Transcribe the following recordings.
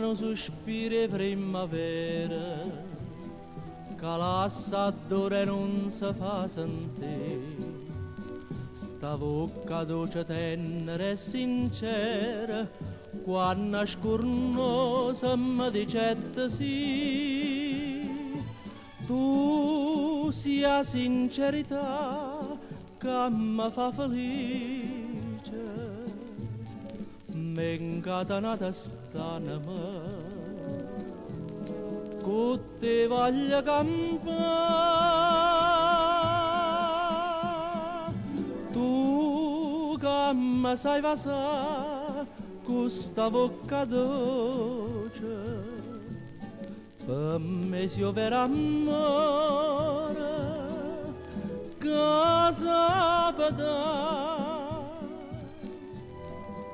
lontano sospiro primavera, che l'assadore non si fa sentire. Sta bocca dolce, tenera e sincera, quando scornosa mi dicette sì. Tu sia sincerità che mi fa felice, m'è incatenata st'anima, che te voglio campare. Tu che mi sai vasà questa bocca dolce, per me si vera amore che sapete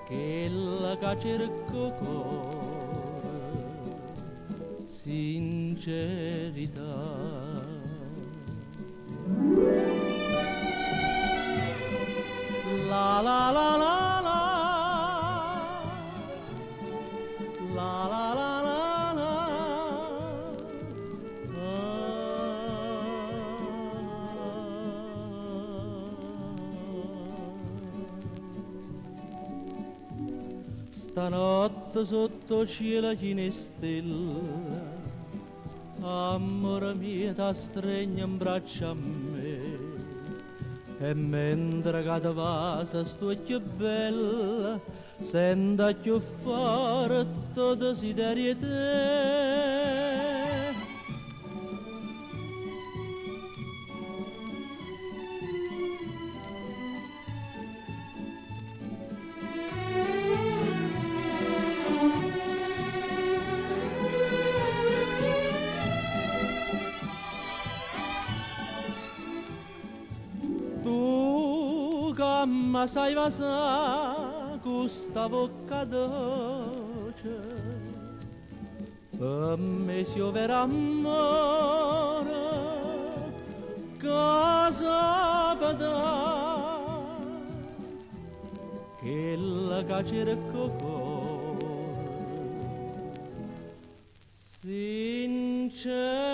che la che cerco cuore sincerità. La la la la la, la la la la la, stanotte sotto cielo chine stelle, amore mio ti stringe in braccio a me. E mentre che ti passa sto più bella, sento più forte desiderio di te. Tu che mi sai vasà questa bocca dolce, per me si vera amore che sapete che la che cerco cuore sincero.